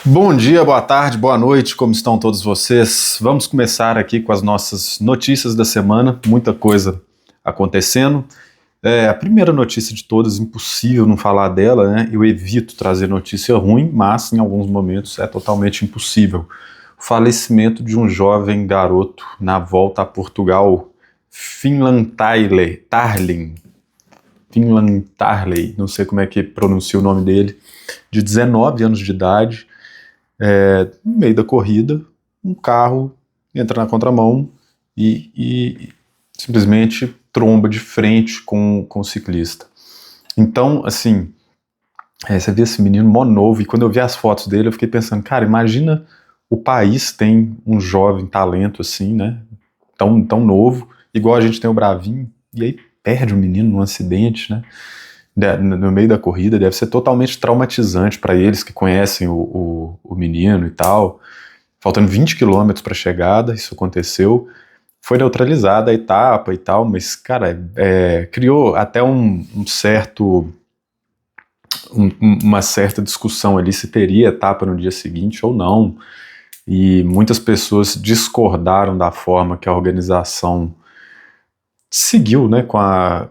Bom dia, boa tarde, boa noite, como estão todos vocês? Vamos começar aqui com as nossas notícias da semana, muita coisa acontecendo. A primeira notícia de todas, impossível não falar dela, né? Eu evito trazer notícia ruim, mas em alguns momentos é totalmente impossível. O falecimento de um jovem garoto na volta a Portugal, Finland Tarley, não sei como é que pronuncia o nome dele, de 19 anos de idade. No meio da corrida, um carro entra na contramão e simplesmente tromba de frente com o ciclista. Então, assim, você vê esse menino mó novo, e quando eu vi as fotos dele, eu fiquei pensando, cara, imagina o país tem um jovem talento assim, né, tão novo, igual a gente tem o Bravinho, e aí perde o menino num acidente, né, no meio da corrida. Deve ser totalmente traumatizante para eles que conhecem o menino e tal. Faltando 20 quilômetros para a chegada, isso aconteceu. Foi neutralizada a etapa e tal, mas, cara, criou até uma certa discussão ali se teria etapa no dia seguinte ou não. E muitas pessoas discordaram da forma que a organização seguiu, né, com a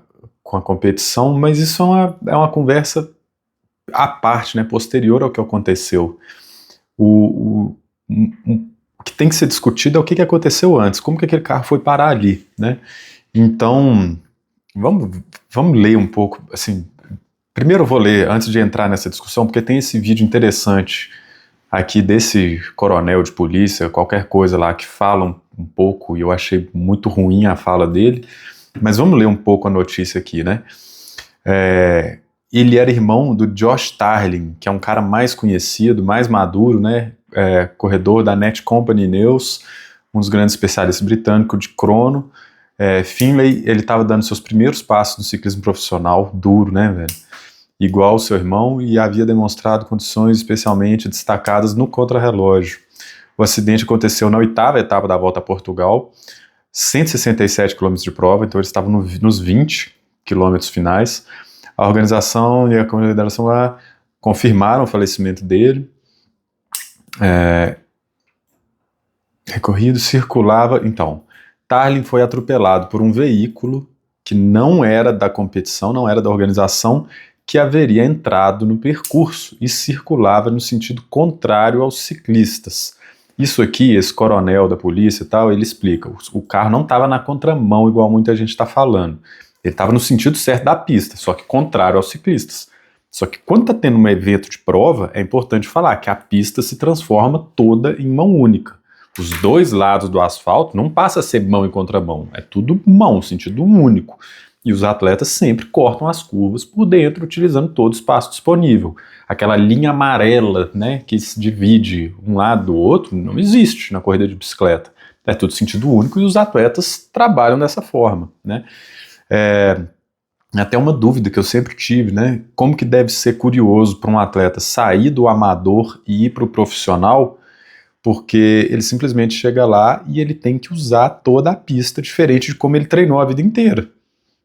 competição, mas isso é uma conversa à parte, né, posterior ao que aconteceu. O que tem que ser discutido é o que aconteceu antes, como que aquele carro foi parar ali, né? Então, vamos ler um pouco, assim, primeiro eu vou ler, antes de entrar nessa discussão, porque tem esse vídeo interessante aqui desse coronel de polícia, qualquer coisa lá, que fala um pouco, e eu achei muito ruim a fala dele, mas vamos ler um pouco a notícia aqui, né? Ele era irmão do Josh Tarling, que é um cara mais conhecido, mais maduro, né? Corredor da Netcompany News, um dos grandes especialistas britânicos de crono. Finlay, ele estava dando seus primeiros passos no ciclismo profissional, duro, né, velho? Igual o seu irmão, e havia demonstrado condições especialmente destacadas no contrarrelógio. O acidente aconteceu na 8ª etapa da Volta a Portugal, 167 km de prova, então eles estavam nos 20 km finais. A organização e a comunidade lá confirmaram o falecimento dele. Recorrido circulava. Então, Tarling foi atropelado por um veículo que não era da competição, não era da organização, que haveria entrado no percurso e circulava no sentido contrário aos ciclistas. Isso aqui, esse coronel da polícia e tal, ele explica, o carro não estava na contramão igual muita gente está falando. Ele estava no sentido certo da pista, só que contrário aos ciclistas. Só que quando está tendo um evento de prova, é importante falar que a pista se transforma toda em mão única. Os dois lados do asfalto não passa a ser mão e contramão, é tudo mão, sentido único. E os atletas sempre cortam as curvas por dentro, utilizando todo o espaço disponível. Aquela linha amarela, né, que se divide um lado do outro, não existe na corrida de bicicleta. É tudo sentido único e os atletas trabalham dessa forma, né? Até uma dúvida que eu sempre tive, né? Como que deve ser curioso para um atleta sair do amador e ir para o profissional, porque ele simplesmente chega lá e ele tem que usar toda a pista diferente de como ele treinou a vida inteira,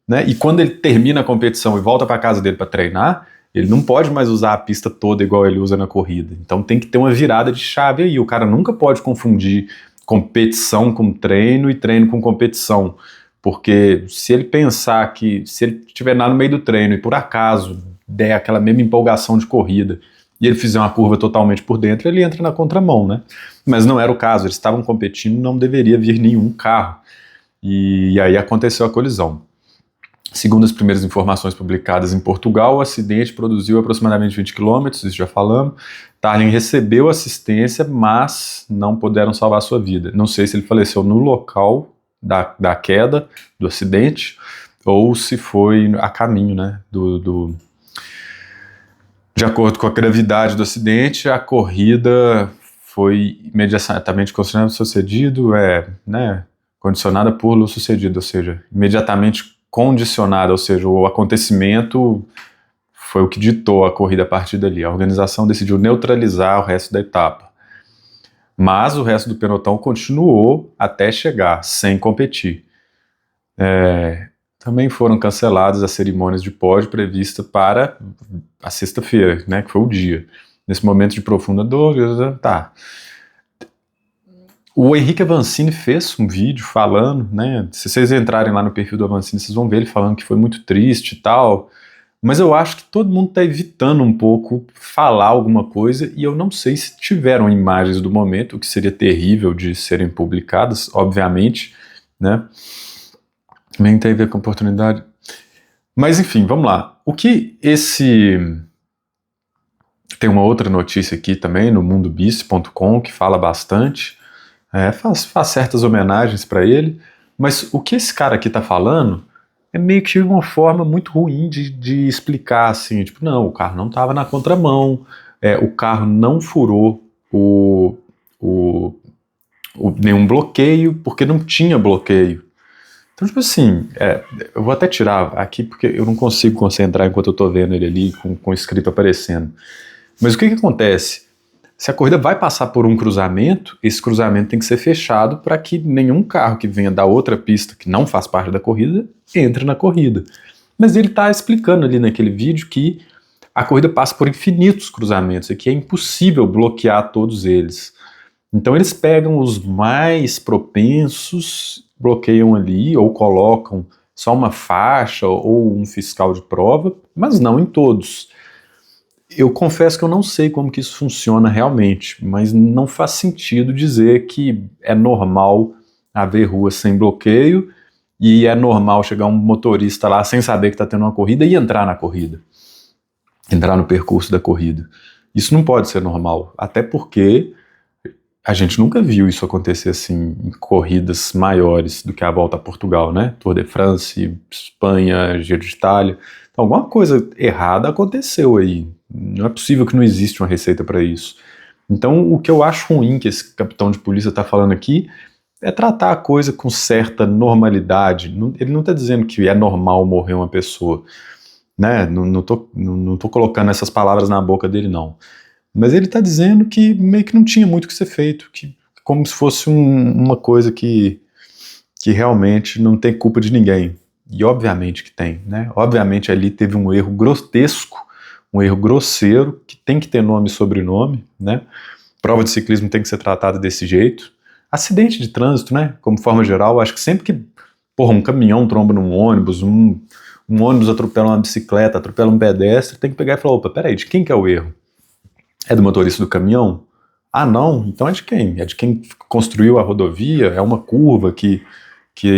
né? E quando ele termina a competição e volta para casa dele para treinar, ele não pode mais usar a pista toda igual ele usa na corrida. Então tem que ter uma virada de chave aí. O cara nunca pode confundir competição com treino e treino com competição. Porque se ele pensar que, se ele estiver lá no meio do treino e por acaso der aquela mesma empolgação de corrida e ele fizer uma curva totalmente por dentro, ele entra na contramão, né? Mas não era o caso, eles estavam competindo, não deveria vir nenhum carro. E aí aconteceu a colisão. Segundo as primeiras informações publicadas em Portugal, o acidente produziu aproximadamente 20 km, isso já falamos. Tarling recebeu assistência, mas não puderam salvar sua vida. Não sei se ele faleceu no local da queda, do acidente, ou se foi a caminho, né, De acordo com a gravidade do acidente, a corrida foi imediatamente condicionada por luz sucedido, ou seja, imediatamente condicionada, ou seja, o acontecimento foi o que ditou a corrida a partir dali. A organização decidiu neutralizar o resto da etapa. Mas o resto do pelotão continuou até chegar, sem competir. Também foram canceladas as cerimônias de pódio prevista para a sexta-feira, né, que foi o dia. nesse momento de profunda dor, tá. O Henrique Avancini fez um vídeo falando, né? Se vocês entrarem lá no perfil do Avancini, vocês vão ver ele falando que foi muito triste e tal. Mas eu acho que todo mundo está evitando um pouco falar alguma coisa, e eu não sei se tiveram imagens do momento, o que seria terrível de serem publicadas, obviamente, né? Também tem a ver com oportunidade. Mas enfim, vamos lá. O que esse... Tem uma outra notícia aqui também, no mundobice.com, que fala bastante, faz certas homenagens para ele, mas o que esse cara aqui está falando é meio que uma forma muito ruim de explicar, assim, tipo, não, o carro não estava na contramão, o carro não furou nenhum bloqueio, porque não tinha bloqueio. Então, tipo assim, eu vou até tirar aqui, porque eu não consigo concentrar enquanto eu tô vendo ele ali, com o escrito aparecendo. Mas o que acontece? Se a corrida vai passar por um cruzamento, esse cruzamento tem que ser fechado para que nenhum carro que venha da outra pista, que não faz parte da corrida, entre na corrida. Mas ele está explicando ali naquele vídeo que a corrida passa por infinitos cruzamentos e que é impossível bloquear todos eles. Então eles pegam os mais propensos, bloqueiam ali, ou colocam só uma faixa ou um fiscal de prova, mas não em todos. Eu confesso que eu não sei como que isso funciona realmente, mas não faz sentido dizer que é normal haver ruas sem bloqueio e é normal chegar um motorista lá sem saber que está tendo uma corrida e entrar na corrida, entrar no percurso da corrida. Isso não pode ser normal, até porque a gente nunca viu isso acontecer assim em corridas maiores do que a Volta a Portugal, né? Tour de France, Espanha, Giro de Itália. Então, alguma coisa errada aconteceu aí. Não é possível que não exista uma receita para isso. Então, o que eu acho ruim que esse capitão de polícia está falando aqui é tratar a coisa com certa normalidade. Ele não está dizendo que é normal morrer uma pessoa, né? Não tô colocando essas palavras na boca dele, não. Mas ele está dizendo que meio que não tinha muito o que ser feito, que como se fosse uma coisa que realmente não tem culpa de ninguém. E obviamente que tem, né? Obviamente ali teve um erro grotesco, um erro grosseiro, que tem que ter nome e sobrenome, né? Prova de ciclismo tem que ser tratada desse jeito. Acidente de trânsito, né? Como forma geral, acho que sempre que, um caminhão tromba num ônibus, um ônibus atropela uma bicicleta, atropela um pedestre, tem que pegar e falar, opa, peraí, de quem que é o erro? É do motorista do caminhão? Ah, não? Então é de quem? É de quem construiu a rodovia? É uma curva que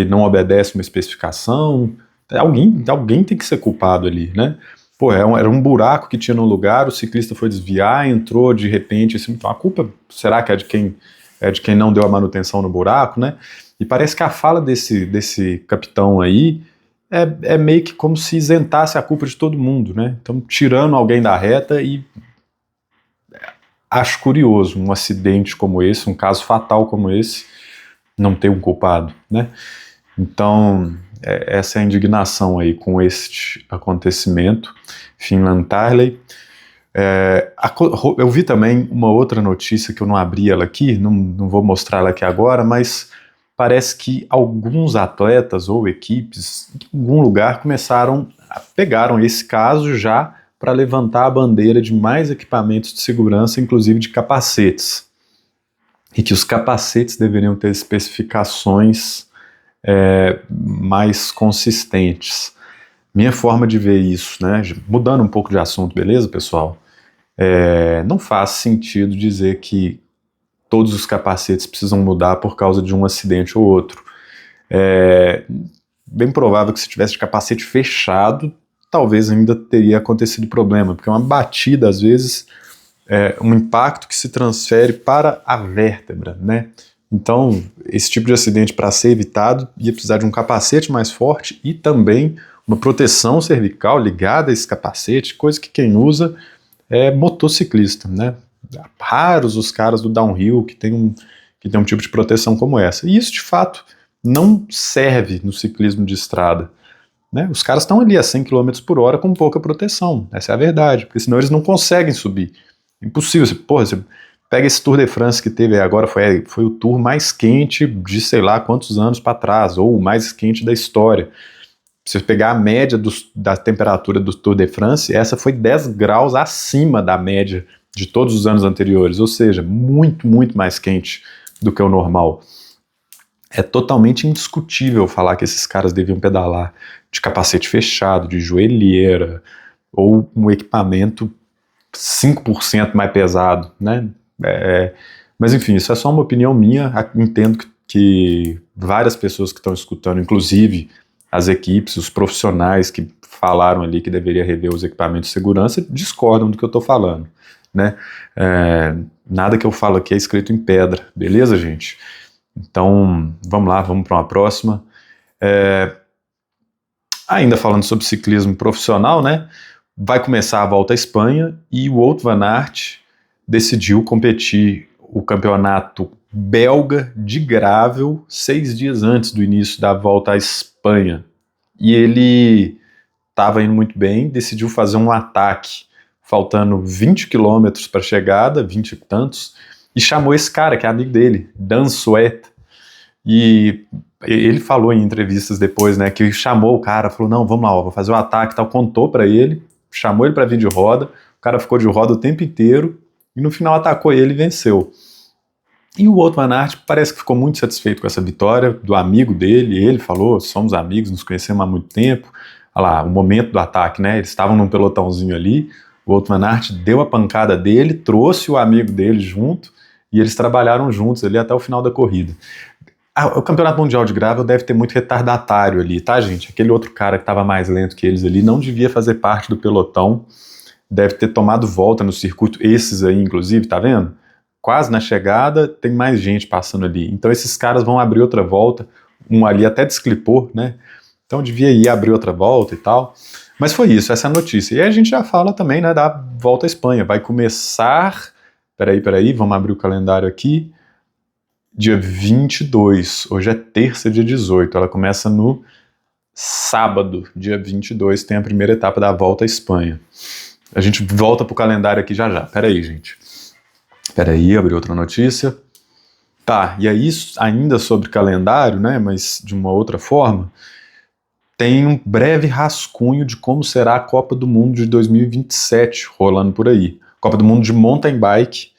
não obedece uma especificação? Alguém tem que ser culpado ali, né? Era um buraco que tinha no lugar, o ciclista foi desviar, entrou de repente, assim, então a culpa, será que é de quem não deu a manutenção no buraco, né? E parece que a fala desse capitão aí é meio que como se isentasse a culpa de todo mundo, né? Então, tirando alguém da reta, e acho curioso um acidente como esse, um caso fatal como esse, não ter um culpado, né? Então, essa é a indignação aí com este acontecimento. Finland Tarley. Eu vi também uma outra notícia que eu não abri ela aqui, não vou mostrar ela aqui agora, mas parece que alguns atletas ou equipes em algum lugar pegaram esse caso já para levantar a bandeira de mais equipamentos de segurança, inclusive de capacetes. E que os capacetes deveriam ter especificações mais consistentes. Minha forma de ver isso, né, mudando um pouco de assunto, beleza, pessoal? Não faz sentido dizer que todos os capacetes precisam mudar por causa de um acidente ou outro. Bem provável que se tivesse de capacete fechado, talvez ainda teria acontecido problema, porque uma batida, às vezes, um impacto que se transfere para a vértebra, né? Então, esse tipo de acidente, para ser evitado, ia precisar de um capacete mais forte e também uma proteção cervical ligada a esse capacete, coisa que quem usa é motociclista, né? Raros os caras do downhill que tem um tipo de proteção como essa. E isso, de fato, não serve no ciclismo de estrada, né? Os caras estão ali a 100 km por hora com pouca proteção, essa é a verdade, porque senão eles não conseguem subir. Impossível, você pega esse Tour de France que teve agora, foi o tour mais quente de sei lá quantos anos para trás, ou o mais quente da história. Se você pegar a média da temperatura do Tour de France, essa foi 10 graus acima da média de todos os anos anteriores, ou seja, muito, muito mais quente do que o normal. É totalmente indiscutível falar que esses caras deviam pedalar de capacete fechado, de joelheira, ou um equipamento 5% mais pesado, né? Mas enfim, isso é só uma opinião minha. Entendo que várias pessoas que estão escutando, inclusive as equipes, os profissionais que falaram ali que deveria rever os equipamentos de segurança, discordam do que eu estou falando, né? Nada que eu falo aqui é escrito em pedra, beleza, gente? Então, vamos lá, vamos para uma próxima. Ainda falando sobre ciclismo profissional, né? Vai começar a Volta à Espanha e o Wout van Aert decidiu competir o campeonato belga de gravel 6 dias antes do início da Volta à Espanha. E ele estava indo muito bem, decidiu fazer um ataque faltando 20 quilômetros para a chegada, 20 e tantos, e chamou esse cara, que é amigo dele, Dan Sweat. E ele falou em entrevistas depois, né, que chamou o cara, falou, não, vamos lá, ó, vou fazer o ataque e tal, contou para ele, chamou ele para vir de roda, o cara ficou de roda o tempo inteiro, e no final atacou ele e venceu. E o Wout van Aert parece que ficou muito satisfeito com essa vitória do amigo dele, ele falou, somos amigos, nos conhecemos há muito tempo. Olha lá, o momento do ataque, né, eles estavam num pelotãozinho ali, o Wout van Aert deu a pancada dele, trouxe o amigo dele junto, e eles trabalharam juntos ali até o final da corrida. O Campeonato Mundial de Gravel deve ter muito retardatário ali, tá, gente? Aquele outro cara que estava mais lento que eles ali não devia fazer parte do pelotão, deve ter tomado volta no circuito, esses aí, inclusive, tá vendo? Quase na chegada, tem mais gente passando ali. Então esses caras vão abrir outra volta, um ali até desclipou, né? Então devia ir abrir outra volta e tal. Mas foi isso, essa é a notícia. E aí a gente já fala também, né, da Volta à Espanha. Vai começar... Peraí, vamos abrir o calendário aqui. Dia 22, hoje é terça, dia 18, ela começa no sábado, dia 22, tem a primeira etapa da Volta à Espanha. A gente volta pro calendário aqui já. Peraí, gente. Peraí, abri outra notícia. Tá, e aí, ainda sobre calendário, né, mas de uma outra forma, tem um breve rascunho de como será a Copa do Mundo de 2027 rolando por aí. Copa do Mundo de Mountain Bike,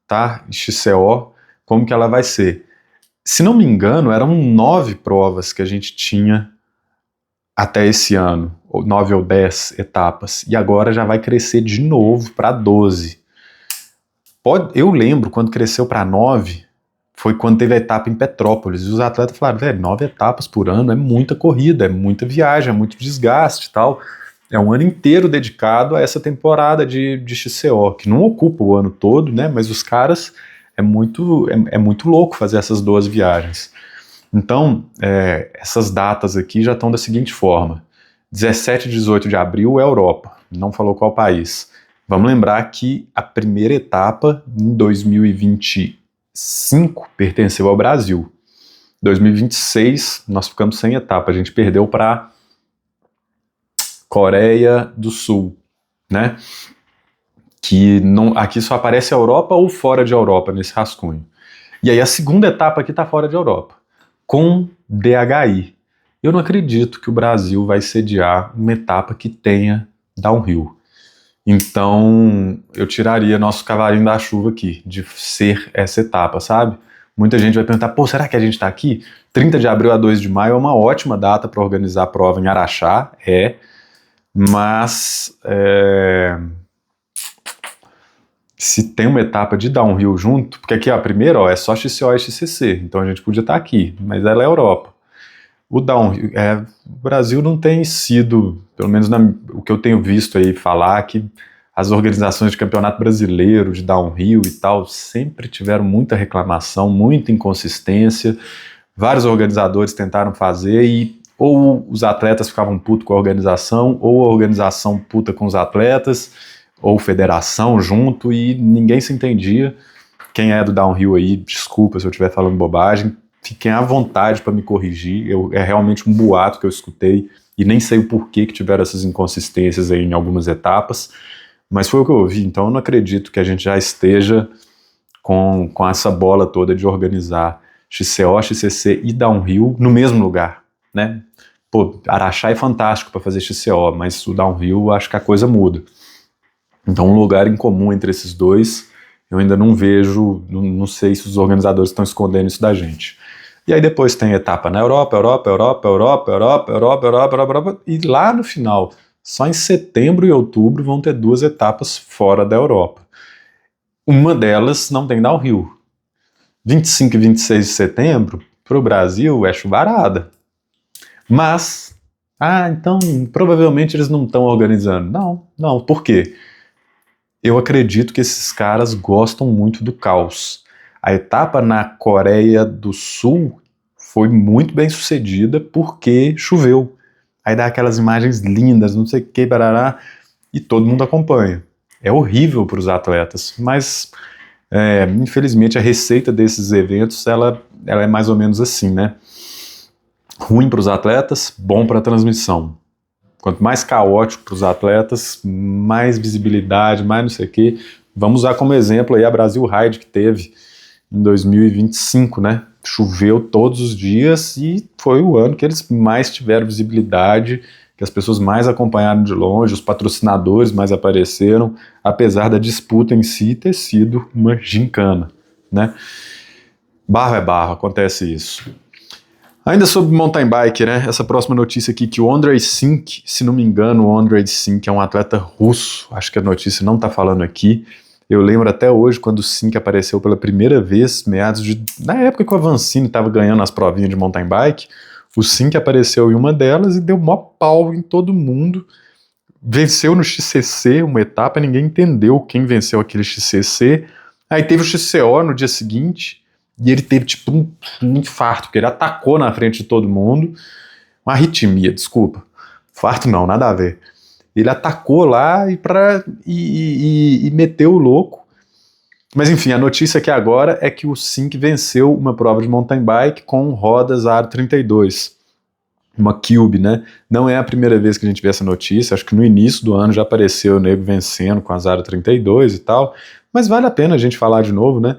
tá, XCO, como que ela vai ser. Se não me engano, eram 9 provas que a gente tinha até esse ano, 9 ou 10 etapas, e agora já vai crescer de novo para 12. Eu lembro quando cresceu para 9, foi quando teve a etapa em Petrópolis, e os atletas falaram, velho, 9 etapas por ano é muita corrida, é muita viagem, é muito desgaste e tal. É um ano inteiro dedicado a essa temporada de XCO, que não ocupa o ano todo, né, mas os caras... É muito louco fazer essas 12 viagens. Então, essas datas aqui já estão da seguinte forma. 17 e 18 de abril é Europa, não falou qual país. Vamos lembrar que a primeira etapa, em 2025, pertenceu ao Brasil. 2026, nós ficamos sem etapa, a gente perdeu para Coreia do Sul, né? Que não, aqui só aparece a Europa ou fora de Europa nesse rascunho. E aí a segunda etapa aqui está fora de Europa, com DHI. Eu não acredito que o Brasil vai sediar uma etapa que tenha downhill. Então eu tiraria nosso cavalinho da chuva aqui, de ser essa etapa, sabe? Muita gente vai perguntar, pô, será que a gente está aqui? 30 de abril a 2 de maio é uma ótima data para organizar a prova em Araxá, mas... se tem uma etapa de downhill junto, porque aqui ó, a primeira ó, é só XCO e XCC, então a gente podia estar aqui, mas ela é Europa. O downhill, o Brasil não tem sido, pelo menos o que eu tenho visto aí falar, que as organizações de campeonato brasileiro, de downhill e tal, sempre tiveram muita reclamação, muita inconsistência, vários organizadores tentaram fazer e ou os atletas ficavam putos com a organização, ou a organização puta com os atletas, ou federação junto, e ninguém se entendia. Quem é do downhill aí, desculpa se eu estiver falando bobagem, fiquem à vontade para me corrigir, é realmente um boato que eu escutei, e nem sei o porquê que tiveram essas inconsistências aí em algumas etapas, mas foi o que eu ouvi, então eu não acredito que a gente já esteja com essa bola toda de organizar XCO, XCC e downhill no mesmo lugar, né? Pô, Araxá é fantástico para fazer XCO, mas o downhill acho que a coisa muda. Então, um lugar em comum entre esses dois, eu ainda não vejo, não sei se os organizadores estão escondendo isso da gente. E aí depois tem etapa na Europa, e lá no final, só em setembro e outubro vão ter 2 etapas fora da Europa. Uma delas não tem downhill. 25 e 26 de setembro, para o Brasil, é chuvarada. Mas, então provavelmente eles não estão organizando. Não, por quê? Eu acredito que esses caras gostam muito do caos. A etapa na Coreia do Sul foi muito bem sucedida porque choveu. Aí dá aquelas imagens lindas, não sei o que, barará, e todo mundo acompanha. É horrível para os atletas, mas infelizmente a receita desses eventos ela é mais ou menos assim, né? Ruim para os atletas, bom para a transmissão. Quanto mais caótico para os atletas, mais visibilidade, mais não sei o quê. Vamos usar como exemplo aí a Brasil Ride que teve em 2025, né? Choveu todos os dias e foi o ano que eles mais tiveram visibilidade, que as pessoas mais acompanharam de longe, os patrocinadores mais apareceram, apesar da disputa em si ter sido uma gincana, né? Barro é barro, acontece isso. Ainda sobre mountain bike, né? Essa próxima notícia aqui, que o Andrei Sink, se não me engano, o Andrei Sink é um atleta russo, acho que a notícia não tá falando aqui. Eu lembro até hoje, quando o Sink apareceu pela primeira vez, na época que o Avancini estava ganhando as provinhas de mountain bike, o Sink apareceu em uma delas e deu mó pau em todo mundo. Venceu no XCC uma etapa, ninguém entendeu quem venceu aquele XCC. Aí teve o XCO no dia seguinte, e ele teve tipo um infarto, porque ele atacou na frente de todo mundo. Uma arritmia, desculpa. Infarto não, nada a ver. Ele atacou lá e meteu o louco. Mas enfim, a notícia aqui agora é que o Sink venceu uma prova de mountain bike com rodas Aro 32. Uma Cube, né? Não é a primeira vez que a gente vê essa notícia, acho que no início do ano já apareceu o nego vencendo com as Aro 32 e tal, mas vale a pena a gente falar de novo, né?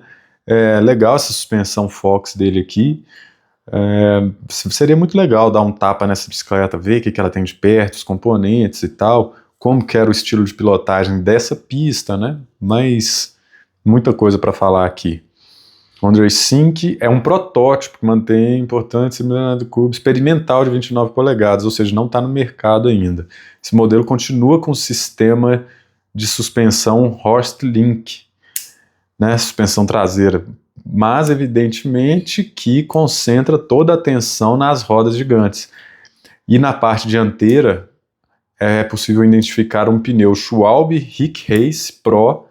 É legal essa suspensão Fox dele aqui. Seria muito legal dar um tapa nessa bicicleta, ver o que ela tem de perto, os componentes e tal, como que era o estilo de pilotagem dessa pista, né? Mas muita coisa para falar aqui. O Andrei Sink é um protótipo que mantém importante similaridade do cubo experimental de 29 polegadas, ou seja, não está no mercado ainda. Esse modelo continua com o sistema de suspensão Horst Link, né, suspensão traseira, mas evidentemente que concentra toda a atenção nas rodas gigantes. E na parte dianteira é possível identificar um pneu Schwalbe Rick Race Pro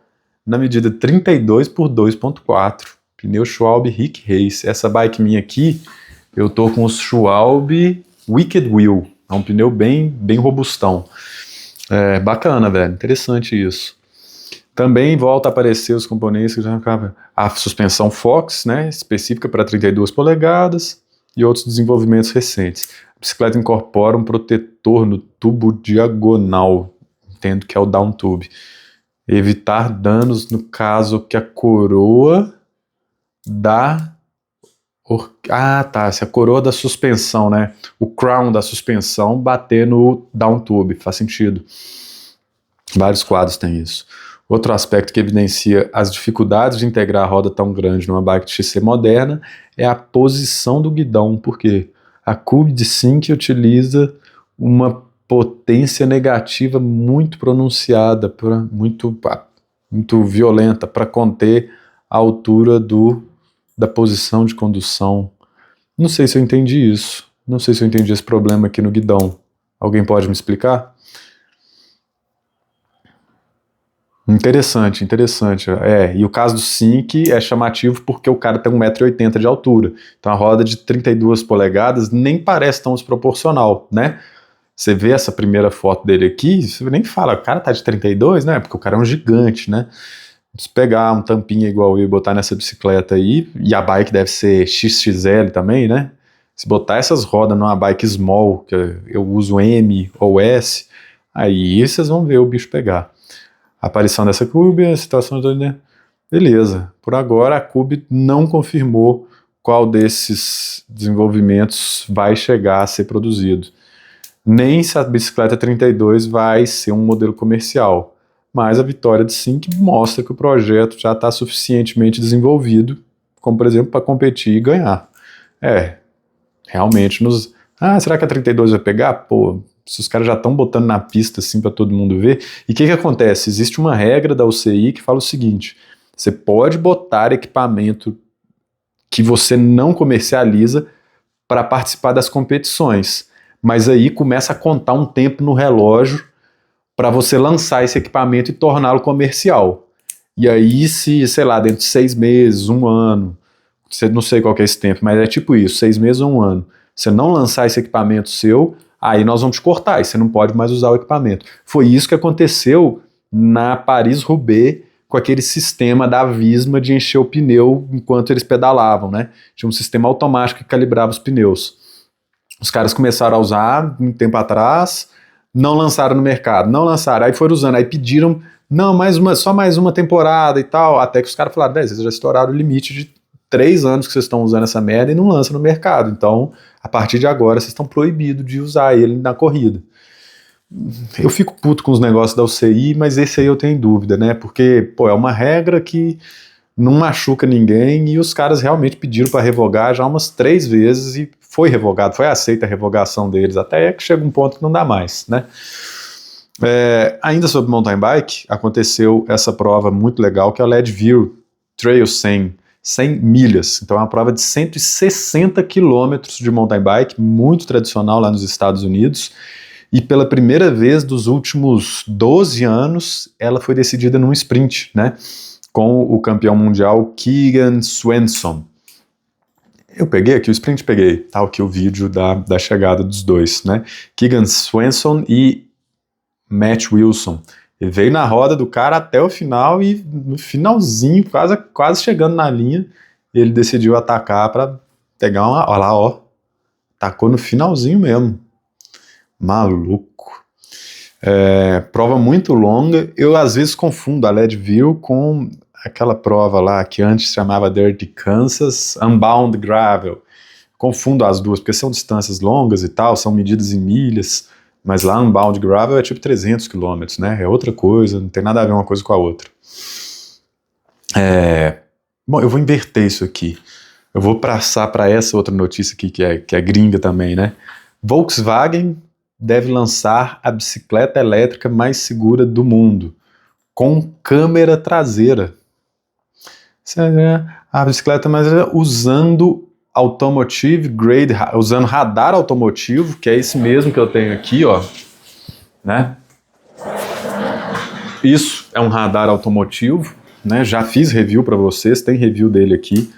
na medida 32 por 2.4. Pneu Schwalbe Rick Race. Essa bike minha aqui, eu tô com o Schwalbe Wicked Wheel. É um pneu bem robustão. Bacana, velho. Interessante isso. Também volta a aparecer os componentes que já acabam. A suspensão Fox, né, específica para 32 polegadas e outros desenvolvimentos recentes. A bicicleta incorpora um protetor no tubo diagonal, entendo que é o down tube. Evitar danos no caso que a coroa se a coroa da suspensão, né, o crown da suspensão bater no down tube, faz sentido. Vários quadros têm isso. Outro aspecto que evidencia as dificuldades de integrar a roda tão grande numa bike XC moderna é a posição do guidão, porque a Cube de Sink utiliza uma potência negativa muito pronunciada, muito violenta, para conter a altura da posição de condução. Não sei se eu entendi isso. Não sei se eu entendi esse problema aqui no guidão. Alguém pode me explicar? Interessante. E o caso do Sink é chamativo porque o cara tem 1,80 m de altura. Então a roda de 32 polegadas nem parece tão desproporcional, né? Você vê essa primeira foto dele aqui, você nem fala, o cara tá de 32, né? Porque o cara é um gigante, né? Se pegar um tampinha igual eu e botar nessa bicicleta aí, e a bike deve ser XXL também, né? Se botar essas rodas numa bike small, que eu uso M ou S, aí vocês vão ver o bicho pegar. A aparição dessa Cube, a situação toda, beleza. Por agora a Cube não confirmou qual desses desenvolvimentos vai chegar a ser produzido. Nem se a bicicleta 32 vai ser um modelo comercial. mais a vitória de sim, que mostra que o projeto já está suficientemente desenvolvido, como por exemplo, para competir e ganhar. Realmente nos... será que a 32 vai pegar? Pô, se os caras já estão botando na pista assim para todo mundo ver. E o que acontece? Existe uma regra da UCI que fala o seguinte: você pode botar equipamento que você não comercializa para participar das competições, mas aí começa a contar um tempo no relógio para você lançar esse equipamento e torná-lo comercial. E aí, se, sei lá, dentro de 6 meses, 1 ano, não sei qual que é esse tempo, mas é tipo isso, 6 meses ou 1 ano, você não lançar esse equipamento seu, aí nós vamos te cortar, e você não pode mais usar o equipamento. Foi isso que aconteceu na Paris-Roubaix, com aquele sistema da Visma de encher o pneu enquanto eles pedalavam, né? Tinha um sistema automático que calibrava os pneus. Os caras começaram a usar muito tempo atrás, não lançaram no mercado, não lançaram, aí foram usando, aí pediram, não, só mais uma temporada e tal, até que os caras falaram, vocês já estouraram o limite de 3 anos que vocês estão usando essa merda e não lançam no mercado, então a partir de agora vocês estão proibidos de usar ele na corrida. Eu fico puto com os negócios da UCI, mas esse aí eu tenho dúvida, né? Porque, pô, é uma regra que não machuca ninguém e os caras realmente pediram para revogar já umas 3 vezes e foi revogado, foi aceita a revogação deles, até que chega um ponto que não dá mais, né? Ainda sobre mountain bike, aconteceu essa prova muito legal que é a Leadville Trail 100 milhas, então é uma prova de 160 quilômetros de mountain bike, muito tradicional lá nos Estados Unidos. E pela primeira vez dos últimos 12 anos, ela foi decidida num sprint, né? Com o campeão mundial Keegan Swenson. Eu peguei aqui o sprint, tá aqui o vídeo da chegada dos dois, né? Keegan Swenson e Matt Wilson. Ele veio na roda do cara até o final e no finalzinho, quase chegando na linha, ele decidiu atacar para pegar uma... Olha lá, ó. Atacou no finalzinho mesmo. Maluco. Prova muito longa. Eu às vezes confundo a Leadville com aquela prova lá que antes chamava Dirty Kansas, Unbound Gravel. Confundo as duas, porque são distâncias longas e tal, são medidas em milhas, mas lá Unbound Gravel é tipo 300 quilômetros, né? É outra coisa, não tem nada a ver uma coisa com a outra. Bom, eu vou inverter isso aqui. Eu vou passar para essa outra notícia aqui, que é gringa também, né? Volkswagen deve lançar a bicicleta elétrica mais segura do mundo, com câmera traseira. A bicicleta mais usando automotive grade, usando radar automotivo, que é esse mesmo que eu tenho aqui, ó, né? Isso é um radar automotivo, né? Já fiz review para vocês, tem review dele aqui,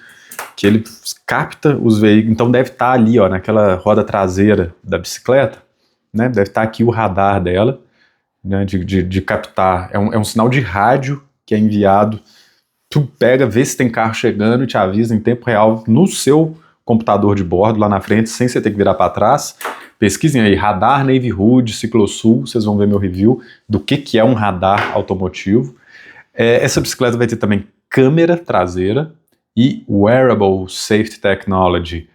que ele capta os veículos, então deve estar ali, ó, naquela roda traseira da bicicleta, né? Deve estar aqui o radar dela, né, de captar. É um sinal de rádio que é enviado. Tu pega, vê se tem carro chegando e te avisa em tempo real no seu computador de bordo, lá na frente, sem você ter que virar para trás. Pesquisem aí, radar Navy-Hood, Ciclosul, vocês vão ver meu review do que é um radar automotivo. Essa bicicleta vai ter também câmera traseira e Wearable Safety Technology,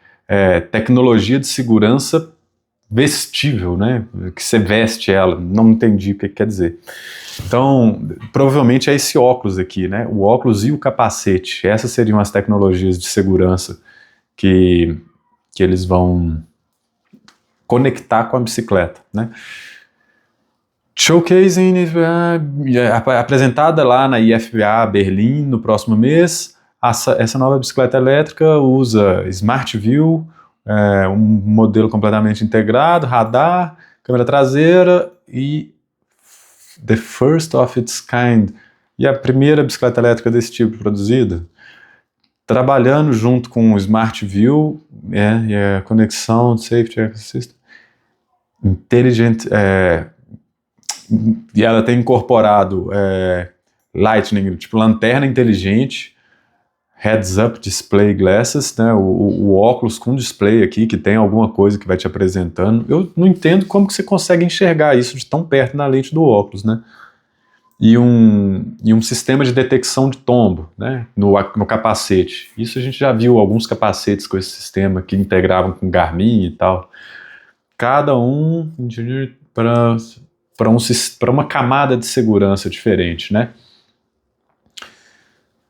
tecnologia de segurança vestível, né? Que você veste ela, não entendi o que quer dizer. Então, provavelmente é esse óculos aqui, né? O óculos e o capacete. Essas seriam as tecnologias de segurança que eles vão conectar com a bicicleta, né? Showcasing, apresentada lá na IFBA Berlim no próximo mês. Essa nova bicicleta elétrica usa Smart View, um modelo completamente integrado, radar, câmera traseira e the first of its kind, e a primeira bicicleta elétrica desse tipo produzida, trabalhando junto com o Smart View, e a conexão, Safety System, Intelligent, e ela tem incorporado Lightning, tipo lanterna inteligente, Heads-Up Display Glasses, né, o óculos com display aqui, que tem alguma coisa que vai te apresentando. Eu não entendo como que você consegue enxergar isso de tão perto na lente do óculos, né? E um sistema de detecção de tombo, né, no capacete. Isso a gente já viu alguns capacetes com esse sistema que integravam com Garmin e tal. Cada um para para uma camada de segurança diferente, né?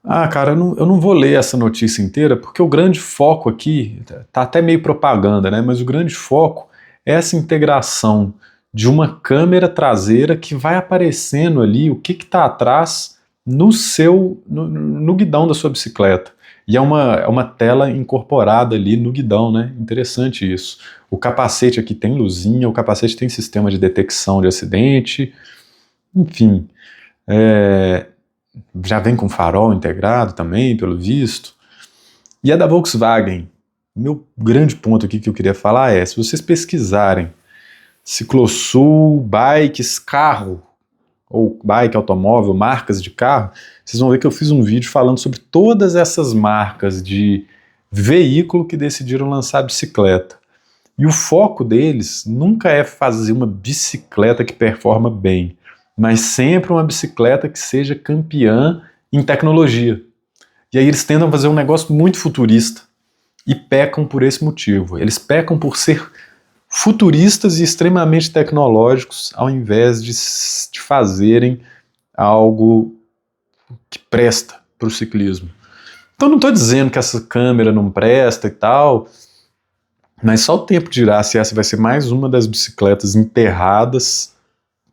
Ah, cara, eu não vou ler essa notícia inteira, porque o grande foco aqui, tá até meio propaganda, né? Mas o grande foco é essa integração de uma câmera traseira que vai aparecendo ali o que está atrás no guidão da sua bicicleta. E é uma tela incorporada ali no guidão, né? Interessante isso. O capacete aqui tem luzinha, o capacete tem sistema de detecção de acidente, enfim. Já vem com farol integrado também, pelo visto. E a da Volkswagen. Meu grande ponto aqui que eu queria falar é, se vocês pesquisarem Ciclosul, bikes, carro, ou bike, automóvel, marcas de carro, vocês vão ver que eu fiz um vídeo falando sobre todas essas marcas de veículo que decidiram lançar bicicleta. E o foco deles nunca é fazer uma bicicleta que performa bem, mas sempre uma bicicleta que seja campeã em tecnologia. E aí eles tentam fazer um negócio muito futurista e pecam por esse motivo. Eles pecam por ser futuristas e extremamente tecnológicos, ao invés de fazerem algo que presta para o ciclismo. Então não estou dizendo que essa câmera não presta e tal, mas só o tempo dirá se essa vai ser mais uma das bicicletas enterradas,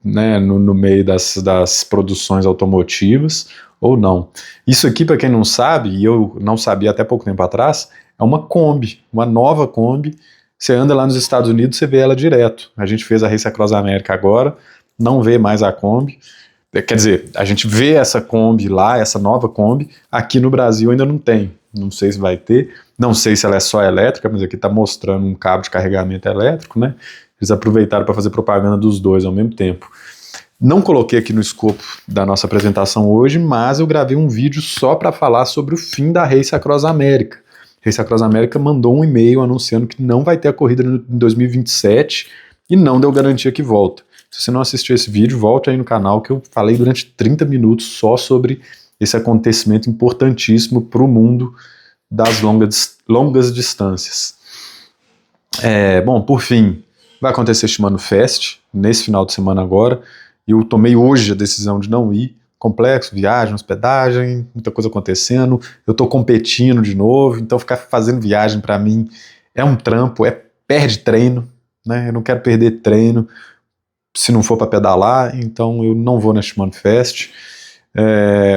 né, no meio das produções automotivas ou não. Isso aqui, para quem não sabe, e eu não sabia até pouco tempo atrás, é uma Kombi, uma nova Kombi. Você anda lá nos Estados Unidos, você vê ela direto. A gente fez a Race Across America agora, não vê mais a Kombi. Quer dizer, a gente vê essa Kombi lá, essa nova Kombi, aqui no Brasil ainda não tem. Não sei se vai ter, não sei se ela é só elétrica, mas aqui está mostrando um cabo de carregamento elétrico, né? Eles aproveitaram para fazer propaganda dos dois ao mesmo tempo. Não coloquei aqui no escopo da nossa apresentação hoje, mas eu gravei um vídeo só para falar sobre o fim da Race Across America. Race Across America mandou um e-mail anunciando que não vai ter a corrida em 2027 e não deu garantia que volta. Se você não assistiu esse vídeo, volte aí no canal que eu falei durante 30 minutos só sobre esse acontecimento importantíssimo para o mundo das longas distâncias. Bom, por fim, vai acontecer o Shimano Fest nesse final de semana agora. Eu tomei hoje a decisão de não ir. Complexo, viagem, hospedagem, muita coisa acontecendo. Eu tô competindo de novo, então ficar fazendo viagem para mim é um trampo, perde treino, né? Eu não quero perder treino se não for para pedalar, então eu não vou na Shimano Fest.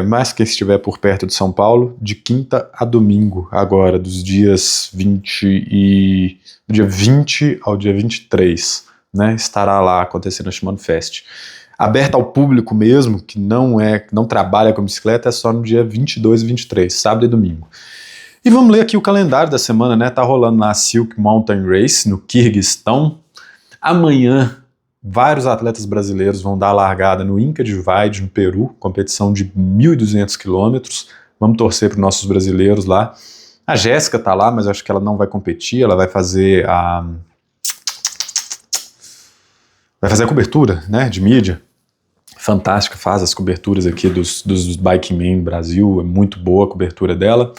Mas quem estiver por perto de São Paulo, de quinta a domingo, agora, dos dias 20 do dia 20 ao dia 23, né? Estará lá acontecendo a Shimano Fest. Aberta ao público mesmo, que não trabalha com bicicleta, é só no dia 22 e 23, sábado e domingo. E vamos ler aqui o calendário da semana, né? Tá rolando na Silk Mountain Race, no Quirguistão. Amanhã, vários atletas brasileiros vão dar a largada no Inca Divide, no Peru, competição de 1.200 quilômetros. Vamos torcer para os nossos brasileiros lá. A Jéssica tá lá, mas acho que ela não vai competir, ela vai fazer a cobertura, né, de mídia. Fantástica, faz as coberturas aqui dos Bike Man no Brasil, é muito boa a cobertura dela.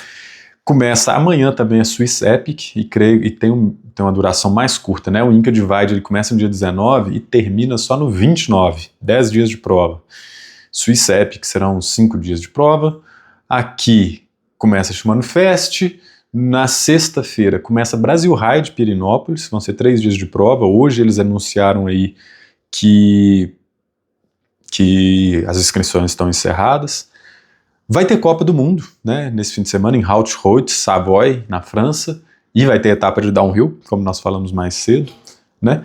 Começa amanhã também a Swiss Epic e tem uma duração mais curta, né? O Inca Divide ele começa no dia 19 e termina só no 29, 10 dias de prova. Swiss Epic serão 5 dias de prova. Aqui começa a Shimano Fest. Na sexta-feira começa Brasil Ride Pirenópolis, vão ser 3 dias de prova. Hoje eles anunciaram aí que as inscrições estão encerradas. Vai ter Copa do Mundo, né, nesse fim de semana em Haute-Route, Savoy, na França, e vai ter etapa de downhill, como nós falamos mais cedo, né.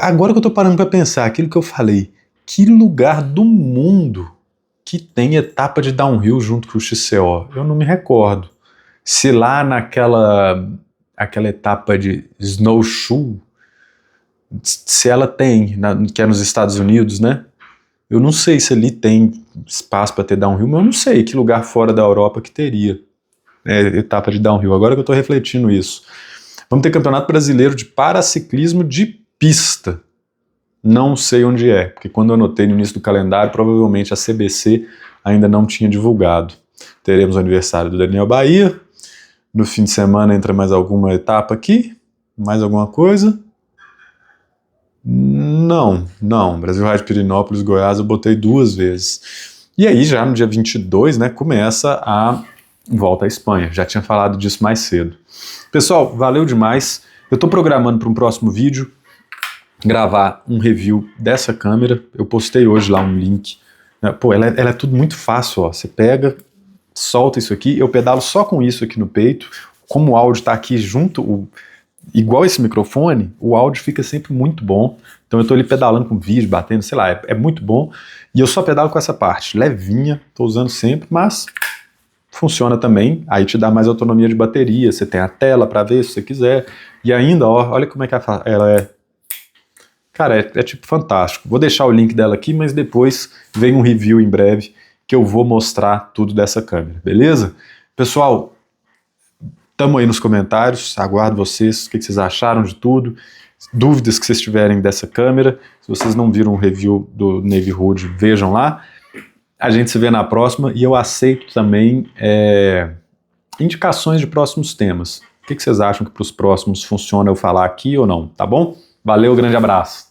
Agora que eu tô parando para pensar, aquilo que eu falei, que lugar do mundo que tem etapa de downhill junto com o XCO? Eu não me recordo. Se lá aquela etapa de snowshoe, se ela tem, que é nos Estados Unidos, né? Eu não sei se ali tem espaço para ter downhill, mas eu não sei que lugar fora da Europa que teria etapa de downhill. Agora que eu estou refletindo isso. Vamos ter Campeonato Brasileiro de Paraciclismo de Pista. Não sei onde é, porque quando eu anotei no início do calendário, provavelmente a CBC ainda não tinha divulgado. Teremos o aniversário do Daniel Bahia. No fim de semana entra mais alguma etapa aqui, mais alguma coisa. Não. Brasil Rádio Pirenópolis, Goiás, eu botei 2 vezes. E aí, já no dia 22, né, começa a volta à Espanha. Já tinha falado disso mais cedo. Pessoal, valeu demais. Eu estou programando para um próximo vídeo gravar um review dessa câmera. Eu postei hoje lá um link. Pô, ela é tudo muito fácil, ó. Você pega, solta isso aqui, eu pedalo só com isso aqui no peito. Como o áudio está aqui junto, igual esse microfone, o áudio fica sempre muito bom. Então eu estou ali pedalando com vídeo, batendo, sei lá, é muito bom. E eu só pedalo com essa parte, levinha, estou usando sempre, mas funciona também. Aí te dá mais autonomia de bateria, você tem a tela para ver se você quiser. E ainda, ó, olha como é que ela é. Cara, é tipo fantástico. Vou deixar o link dela aqui, mas depois vem um review em breve que eu vou mostrar tudo dessa câmera, beleza? Pessoal, tamo aí nos comentários, aguardo vocês, o que vocês acharam de tudo, dúvidas que vocês tiverem dessa câmera. Se vocês não viram o review do Navy Hood, vejam lá. A gente se vê na próxima e eu aceito também indicações de próximos temas. O que vocês acham que para os próximos funciona eu falar aqui ou não, tá bom? Valeu, grande abraço!